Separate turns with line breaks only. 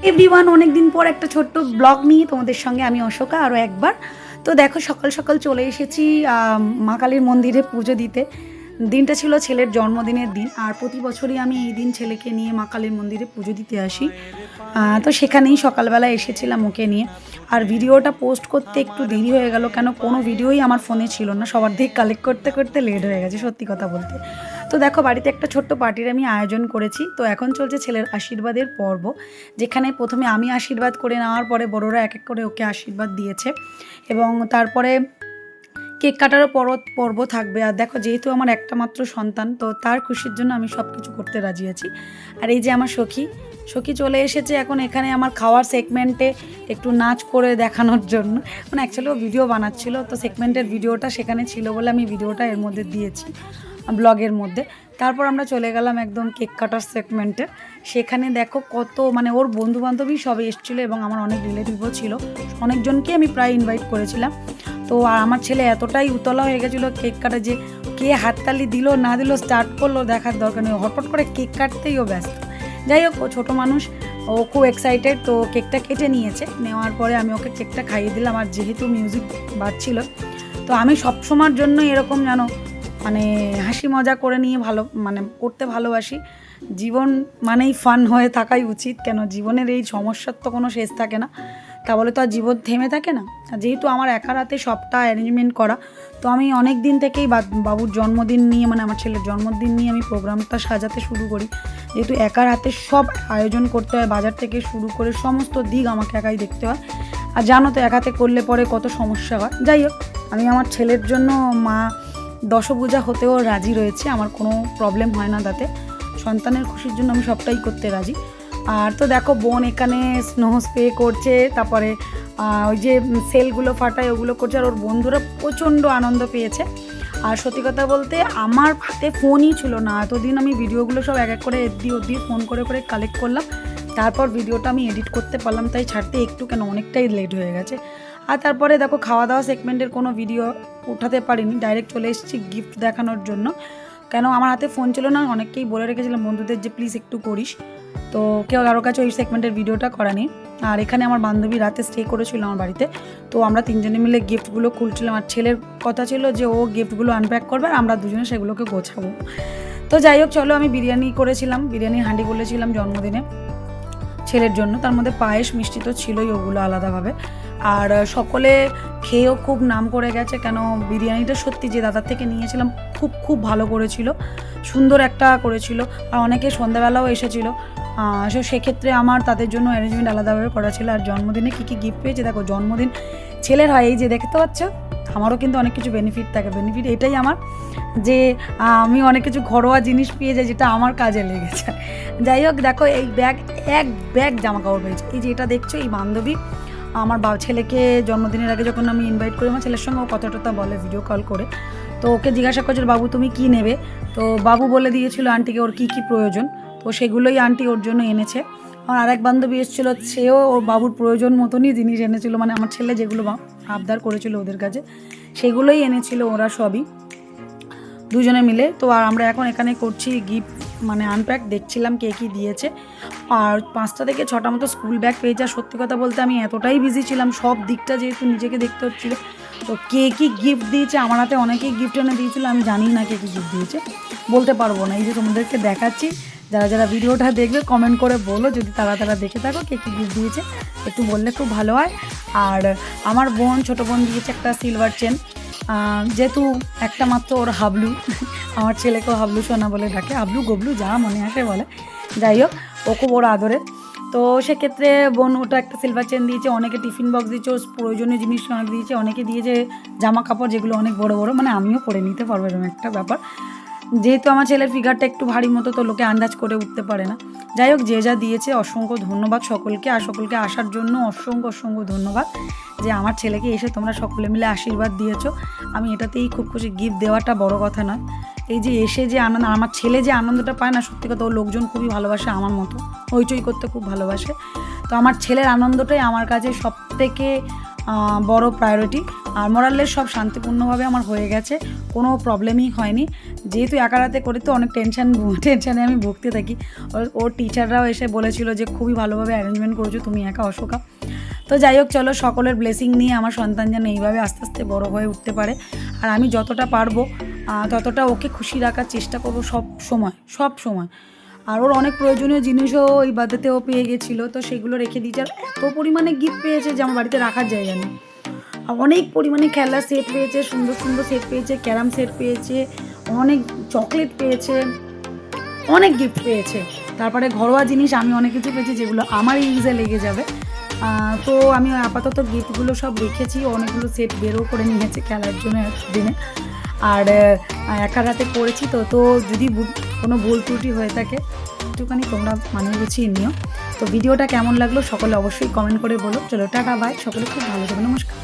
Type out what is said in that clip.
Everyone, অনেক দিন পর একটা ছোট্ট ব্লগ নিয়ে তোমাদের সঙ্গে আমি অশোকা আরও একবার। তো দেখো, সকাল সকাল চলে এসেছি মা কালীর মন্দিরে পুজো দিতে। দিনটা ছিল ছেলের জন্মদিনের দিন, আর প্রতি বছরই আমি এই দিন ছেলেকে নিয়ে মা কালীর মন্দিরে পুজো দিতে আসি। তো সেখানেই সকালবেলা এসেছিলাম ওকে নিয়ে। আর ভিডিওটা পোস্ট করতে একটু দেরি হয়ে গেল, কেন কোনো ভিডিওই আমার ফোনে ছিল না, সবার দিক কালেক্ট করতে করতে লেট হয়ে গেছে সত্যি কথা বলতে। তো দেখো, বাড়িতে একটা ছোট্ট পার্টির আমি আয়োজন করেছি। তো এখন চলছে ছেলের আশীর্বাদের পর্ব, যেখানে প্রথমে আমি আশীর্বাদ করে নেওয়ার পরে বড়রা এক এক করে ওকে আশীর্বাদ দিয়েছে, এবং তারপরে কেক কাটারও পর্ব থাকবে। আর দেখো, যেহেতু আমার একটা মাত্র সন্তান, তো তার খুশির জন্য আমি সব কিছু করতে রাজি আছি। আর এই যে আমার সখী চলে এসেছে এখন এখানে আমার খাওয়ার সেগমেন্টে একটু নাচ করে দেখানোর জন্য। মানে অ্যাকচুয়ালি ও ভিডিও বানাচ্ছিল, তো সেগমেন্টের ভিডিওটা সেখানে ছিল বলে আমি ভিডিওটা এর মধ্যে দিয়েছি ব্লগের মধ্যে। তারপর আমরা চলে গেলাম একদম কেক কাটার সেগমেন্টে। সেখানে দেখো কত, মানে ওর বন্ধুবান্ধবী সবাই এসেছিলো এবং আমার অনেক রিলেটিভও ছিল, অনেকজনকে আমি প্রায় ইনভাইট করেছিলাম। তো আর আমার ছেলে এতটাই উতলা হয়ে গেছিলো কেক কাটা, যে কে হাততালি দিল না দিল স্টার্ট করলো দেখার দরকার নেই, হটপট করে কেক কাটতেই ও ব্যস্ত। যাই হোক, ও ছোটো মানুষ, ও খুব এক্সাইটেড। তো কেকটা কেটে নিয়েছে, নেওয়ার পরে আমি ওকে কেকটা খাইয়ে দিলাম। আর যেহেতু মিউজিক বাজছিল, তো আমি সবসময়ের জন্য এরকম জানো মানে হাসি মজা করে নিয়ে মানে করতে ভালোবাসি। জীবন মানেই ফান হয়ে থাকাই উচিত, কেন জীবনের এই সমস্যার তো কোনো শেষ থাকে না, তা বলে তো আর জীবন থেমে থাকে না। আর যেহেতু আমার একার হাতে সবটা অ্যারেঞ্জমেন্ট করা, তো আমি অনেক দিন থেকেই বাবুর জন্মদিন নিয়ে, মানে আমার ছেলের জন্মদিন নিয়ে আমি প্রোগ্রামটা সাজাতে শুরু করি। যেহেতু একার হাতে সব আয়োজন করতে হয়, বাজার থেকে শুরু করে সমস্ত দিক আমাকে একাই দেখতে হয়। আর জানো তো, এক হাতে করলে পরে কত সমস্যা হয়। যাই হোক, আমি আমার ছেলের জন্য মা দশভূজা হতেও রাজি রয়েছে, আমার কোনো প্রবলেম হয় না তাতে। সন্তানের খুশির জন্য আমি সবটাই করতে রাজি। আর তো দেখো, বোন এখানে স্নো স্প্রে করছে, তারপরে ওই যে সেলগুলো ফাটায় ওগুলো করছে, আর ওর বন্ধুরা প্রচণ্ড আনন্দ পেয়েছে। আর সত্যি কথা বলতে, আমার হাতে ফোনই ছিল না এতদিন। আমি ভিডিওগুলো সব এক এক করে অব্দি ফোন করে করে কালেক্ট করলাম, তারপর ভিডিওটা আমি এডিট করতে পারলাম, তাই ছাড়তে একটু কেন অনেকটাই লেট হয়ে গেছে। আর তারপরে দেখো, খাওয়া দাওয়া সেগমেন্টের কোনো ভিডিও উঠাতে পারিনি, ডাইরেক্ট চলে এসেছি গিফট দেখানোর জন্য। কেন আমার হাতে ফোন ছিল না, অনেককেই বলে রেখেছিলাম বন্ধুদের যে প্লিজ একটু করিস, তো কেউ কারোর কাছে ওই সেগমেন্টের ভিডিওটা করা নেই। আর এখানে আমার বান্ধবী রাতে স্টে করেছিল আমার বাড়িতে, তো আমরা তিনজনে মিলে গিফটগুলো খুলছিলাম। আর ছেলের কথা ছিল যে ও গিফটগুলো আনপ্যাক করবে আর আমরা দুজনে সেগুলোকে গোছাবো। তো যাই হোক, চলো, আমি বিরিয়ানি করেছিলাম, বিরিয়ানির হাঁডি বলেছিলাম জন্মদিনে ছেলের জন্য, তার মধ্যে পায়েস মিষ্টি তো ছিলই, ওগুলো আলাদাভাবে। আর সকলে খেয়েও খুব নাম করে গেছে, কেন বিরিয়ানিটা সত্যি যে দাদার থেকে নিয়েছিলাম খুব খুব ভালো করেছিল, সুন্দর একটা করেছিল। আর অনেকে সন্ধ্যাবেলাও এসেছিলো, সো সেক্ষেত্রে আমার তাদের জন্য অ্যারেঞ্জমেন্ট আলাদাভাবে করা ছিল। আর জন্মদিনে কী কী গিফট পেয়েছে দেখো, জন্মদিন ছেলের হয়, এই যে দেখতে পাচ্ছ, আমারও কিন্তু অনেক কিছু বেনিফিট থাকে। বেনিফিট এটাই আমার যে আমি অনেক কিছু ঘরোয়া জিনিস পেয়ে যাই, যেটা আমার কাজে লেগেছে। যাই হোক, দেখো এই এক ব্যাগ জামা কাপড় পেয়েছি। এই যে এটা দেখছো, এই বান্ধবী আমার ছেলেকে জন্মদিনের আগে যখন আমি ইনভাইট করি, আমার ছেলের সঙ্গে ও কথা টথা বলে ভিডিও কল করে, তো ওকে জিজ্ঞাসা করছিল বাবু তুমি কি নেবে, তো বাবু বলে দিয়েছিল আন্টিকে ওর কী কী প্রয়োজন, তো সেগুলোই আন্টি ওর জন্য এনেছে। আমার আরেক বান্ধবী এসেছিলো, সেও ওর বাবুর প্রয়োজন মতনই জিনিস এনেছিল, মানে আমার ছেলে যেগুলো আবদার করেছিল ওদের কাছে সেগুলোই এনেছিল ওরা সবই দুজনে মিলে। তো আর আমরা এখন এখানে করছি গিফট, মানে আনপ্যাক দেখছিলাম কে কী দিয়েছে। আর 5টা থেকে 6টা মতো স্কুল ব্যাগ পেয়েছে। আর সত্যি কথা বলতে আমি এতটাই বিজি ছিলাম, সব দিকটা যেহেতু নিজেকে দেখতে হচ্ছিলো, তো কে কী গিফট দিয়েছে, আমার হাতে অনেকেই গিফট এনে দিয়েছিলো, আমি জানি না কে কী গিফট দিয়েছে, বলতে পারবো না। এই যে তোমাদেরকে দেখাচ্ছি, যারা যারা ভিডিওটা দেখবে কমেন্ট করে বলো যদি তারা দেখে থাকো কে কী গিফট দিয়েছে, একটু বললে খুব ভালো হয়। আর আমার বোন, ছোটো বোন দিয়েছে একটা সিলভার চেন, যেহেতু একটা মাত্র ওর হাবলু, আমার ছেলেকেও হাবলু সোনা বলে ডাকে, হাবলু গবলু যা মনে আসে বলে। যাই হোক, ও খুব ওর আদরের, তো সেক্ষেত্রে বোন ওটা একটা সিলভার চেন দিয়েছে। অনেকে টিফিন বক্স দিয়েছে, ওর প্রয়োজনীয় জিনিস অনেক দিয়েছে, অনেকে দিয়েছে জামা কাপড় যেগুলো অনেক বড় বড়, মানে আমিও পরে নিতে পারবো এরকম একটা ব্যাপার। যেহেতু আমার ছেলের ফিগারটা একটু ভারী মতো, তো লোকে আন্দাজ করে উঠতে পারে না। যাই হোক, যে যা দিয়েছে অসংখ্য ধন্যবাদ সকলকে, আর সকলকে আসার জন্য অসংখ্য ধন্যবাদ, যে আমার ছেলেকে এসে তোমরা সকলে মিলে আশীর্বাদ দিয়েছো। আমি এটাতেই খুব খুশি, গিফট দেওয়াটা বড় কথা নয়, এই যে এসে যে আনন্দ, আমার ছেলে যে আনন্দটা পায় না, সত্যি কথা, ও লোকজন খুবই ভালোবাসে আমার মতো, হইচই করতে খুব ভালোবাসে। তো আমার ছেলের আনন্দটাই আমার কাছে সবথেকে বড় প্রায়োরিটি। আর মোরাললেস সব শান্তিপূর্ণভাবে আমার হয়ে গেছে, কোনো প্রবলেমই হয়নি। যেহেতু একা রাতে করে তো অনেক টেনশানে আমি ভুগতে থাকি। ওর টিচাররাও এসে বলেছিল যে খুবই ভালোভাবে অ্যারেঞ্জমেন্ট করেছো তুমি একা, অশোকা। তো যাই হোক, চলো সকলের ব্লেসিং নিয়ে আমার সন্তান যেন এইভাবে আস্তে আস্তে বড় হয়ে উঠতে পারে। আর আমি যতটা পারবো ততটা ওকে খুশি রাখার চেষ্টা করবো সব সময়। আর ওর অনেক প্রয়োজনীয় জিনিসও ওই বার্থডেতেও পেয়ে গেছিলো, তো সেগুলো রেখে দিয়েছে। আর এত পরিমাণে গিফট পেয়েছে যে আমার বাড়িতে রাখার জায়গা নেই। আর অনেক পরিমাণে খেলার সেট পেয়েছে, সুন্দর সুন্দর সেট পেয়েছে, ক্যারাম সেট পেয়েছে, অনেক চকলেট পেয়েছে, অনেক গিফট পেয়েছে। তারপরে ঘরোয়া জিনিস আমি অনেক কিছু পেয়েছি যেগুলো আমার ইউজে লেগে যাবে। তো আমি আপাতত গিফটগুলো সব রেখেছি। অনেকগুলো সেট বেরও করে নিয়েছে খেলার জন্য দিনে। আর একা রাতে করেছি তো যদি কোনো ভুল ত্রুটি হয়ে থাকে একটুখানি তোমরা মানিয়ে গুছিয়ে নিও। তো ভিডিওটা কেমন লাগলো সকলে অবশ্যই কমেন্ট করে বলো। চলো টাটা, বাই, সকলে খুব ভালো থাকো, নমস্কার।